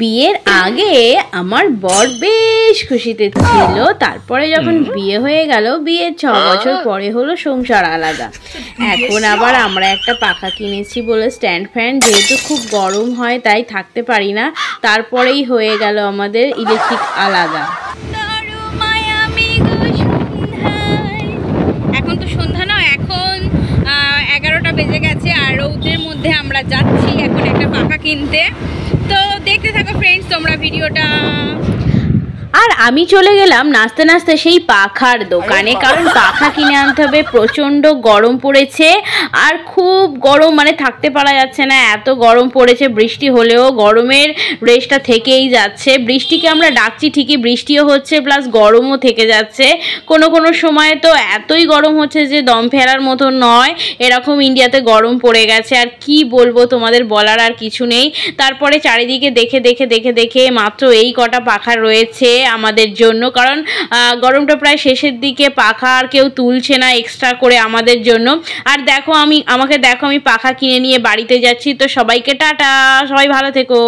বিয়ের আগে আমার বর বেশ খুশিতে ছিল, তারপরে যখন বিয়ে হয়ে গেল, বিয়ের 6 বছর পরে হলো সংসার আলাদা। এখন আবার আমরা একটা পাখা কিনেছি বলে স্ট্যান্ড ফ্যান, যেহেতু খুব গরম হয় তাই থাকতে পারি না, তারপরেই হয়ে গেল আমাদের ইলেকট্রিক আলাদা। এখন তো সন্ধ্যা না, এখন 11টা বেজে গেছে আর রৌদ্রের মধ্যে আমরা যাচ্ছি এখন একটা পাখা কিনতে। তো দেখতে থাকো ফ্রেন্ডস তোমরা ভিডিওটা। আর আমি চলে গেলাম নাচতে নাচতে সেই পাখার দোকানে, কারণ পাখা কিনে আনতে হবে। প্রচণ্ড গরম পড়েছে আর খুব গরম, মানে থাকতে পারা যাচ্ছে না, এত গরম পড়েছে। বৃষ্টি হলেও গরমের রেশটা থেকেই যাচ্ছে। বৃষ্টিকে আমরা ডাকছি ঠিকই, বৃষ্টিও হচ্ছে প্লাস গরমও থেকে যাচ্ছে। কোনো সময় তো এতই গরম হচ্ছে যে দম ফেলার মতো নয়, এরকম ইন্ডিয়াতে গরম পড়ে গেছে। আর কি বলবো তোমাদের, বলার আর কিছু নেই। তারপরে চারিদিকে দেখে মাত্র এই কটা পাখা রয়েছে আমাদের জন্য, কারণ গরমটা প্রায় শেষের দিকে, পাখা আর কেউ তুলছে না এক্সট্রা করে আমাদের জন্য। আর দেখো আমি পাখা কিনে নিয়ে বাড়িতে যাচ্ছি। তো সবাইকে টাটা, সবাই ভালো থেকো।